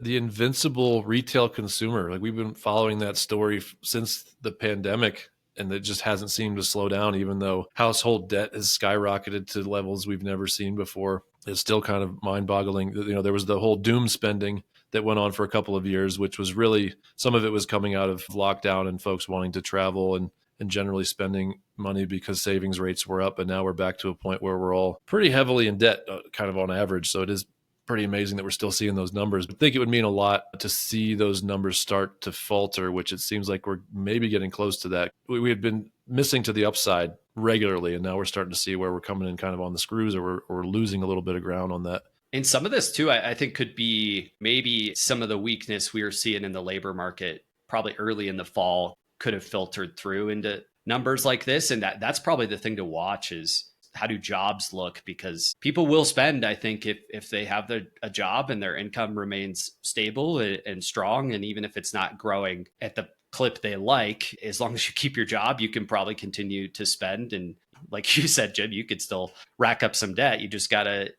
the invincible retail consumer. Like we've been following that story since the pandemic, and it just hasn't seemed to slow down, even though household debt has skyrocketed to levels we've never seen before. It's still kind of mind boggling. There was the whole doom spending that went on for a couple of years, which was really, some of it was coming out of lockdown and folks wanting to travel and generally spending money because savings rates were up. And now we're back to a point where we're all pretty heavily in debt, kind of on average. So it is pretty amazing that we're still seeing those numbers. I think it would mean a lot to see those numbers start to falter, which it seems like we're maybe getting close to that. We had been missing to the upside regularly, and now we're starting to see where we're coming in kind of on the screws, or we're losing a little bit of ground on that. And some of this too, I think could be maybe some of the weakness we were seeing in the labor market probably early in the fall could have filtered through into numbers like this. And that's probably the thing to watch is how do jobs look? Because people will spend, I think, if they have a job and their income remains stable and strong. And even if it's not growing at the clip they like, as long as you keep your job, you can probably continue to spend. And like you said, Jim, you could still rack up some debt. You just got to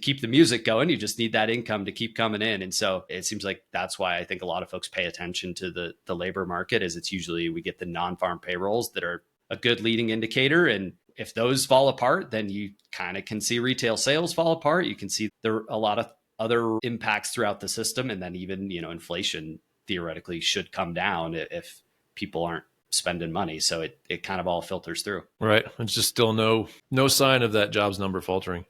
keep the music going, you just need that income to keep coming in. And so it seems like that's why I think a lot of folks pay attention to the labor market, is it's usually we get the non-farm payrolls that are a good leading indicator. And if those fall apart, then you kind of can see retail sales fall apart. You can see there are a lot of other impacts throughout the system. And then even, inflation theoretically should come down if people aren't spending money. So it kind of all filters through. Right. It's just still no sign of that jobs number faltering.